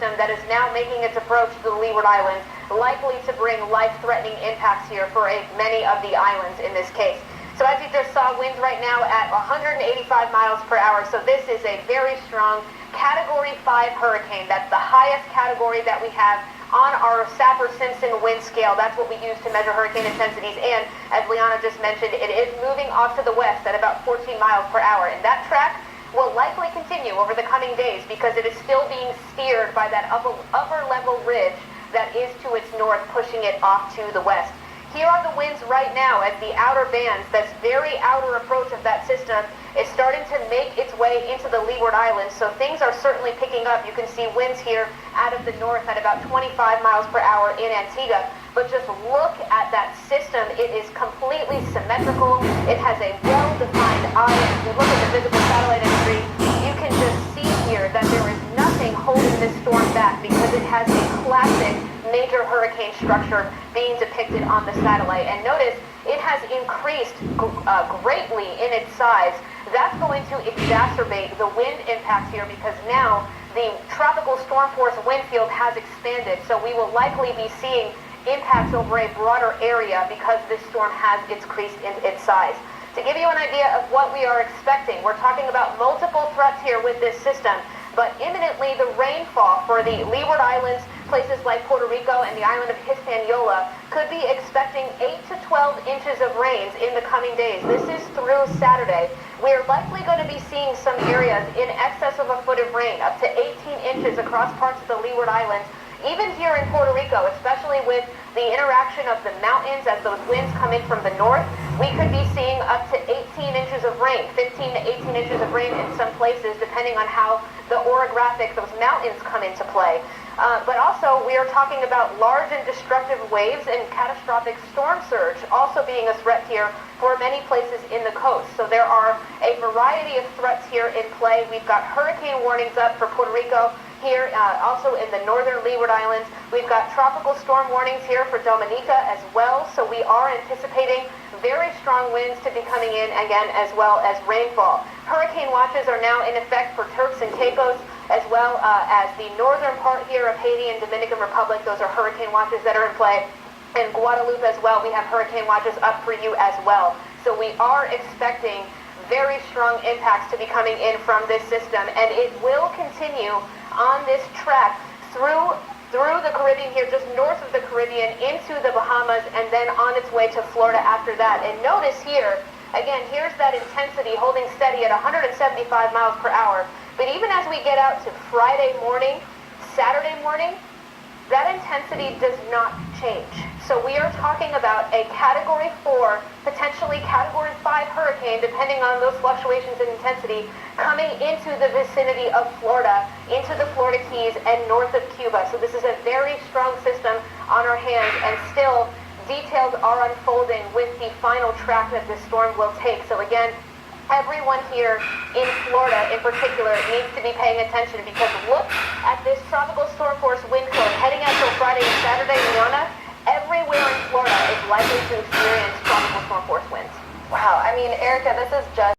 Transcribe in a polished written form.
that is now making its approach to the Leeward Islands, likely to bring life-threatening impacts here for many of the islands in this case. So as you just saw, winds right now at 185 miles per hour. So this is a very strong Category 5 hurricane. That's the highest category that we have on our Saffir-Simpson wind scale. That's what we use to measure hurricane intensities. And as Liana just mentioned, it is moving off to the west at about 14 miles per hour. And that track will likely continue over the coming days because it is still being steered by that upper level ridge that is to its north, pushing it off to the west. Here are the winds right now as the outer bands, this very outer approach of that system is starting to make its way into the Leeward Islands. So things are certainly picking up. You can see winds here out of the north at about 25 miles per hour in Antigua. But just look at that system. It is completely symmetrical. It has a well-defined eye. If you look at the visible satellite imagery, you can just see here that there is nothing holding this storm back because it has a classic major hurricane structure being depicted on the satellite. And notice it has increased greatly in its size. That's going to exacerbate the wind impacts here because now the tropical storm force wind field has expanded. So we will likely be seeing impacts over a broader area because this storm has increased in its size. To give you an idea of what we are expecting, we're talking about multiple threats here with this system, but imminently the rainfall for the Leeward Islands, places like Puerto Rico and the island of Hispaniola, could be expecting 8 to 12 inches of rains in the coming days. This is through Saturday. We're likely going to be seeing some areas in excess of a foot of rain, up to 18 inches across parts of the Leeward Islands. Even here in Puerto Rico, especially with the interaction of the mountains as those winds come in from the north, we could be seeing up to 18 inches of rain, 15 to 18 inches of rain in some places, depending on how the orographic, those mountains come into play. But also, we are talking about large and destructive waves and catastrophic storm surge also being a threat here for many places in the coast. So there are a variety of threats here in play. We've got hurricane warnings up for Puerto Rico here, also in the northern Leeward Islands. We've got tropical storm warnings here for Dominica as well. So we are anticipating very strong winds to be coming in again, as well as rainfall. Hurricane watches are now in effect for Turks and Caicos, as well as the northern part here of Haiti and Dominican Republic. Those are hurricane watches that are in play. And Guadeloupe as well, we have hurricane watches up for you as well. So we are expecting very strong impacts to be coming in from this system, and it will continue on this track through the Caribbean here, just north of the Caribbean, into the Bahamas, and then on its way to Florida after that. And notice here, again, here's that intensity holding steady at 175 miles per hour. But even as we get out to Friday morning, Saturday morning, that intensity does not change. So we are talking about a Category 4, potentially Category 5 hurricane, depending on those fluctuations in intensity, coming into the vicinity of Florida, into the Florida Keys and north of Cuba. So this is a very strong system on our hands, and still details are unfolding with the final track that this storm will take. So again, everyone here in Florida in particular needs to be paying attention, because look at this tropical storm force wind cone heading out till Friday and Saturday, Liana. Everywhere in Florida is likely to experience tropical storm force winds. Wow, I mean, Erica, this is just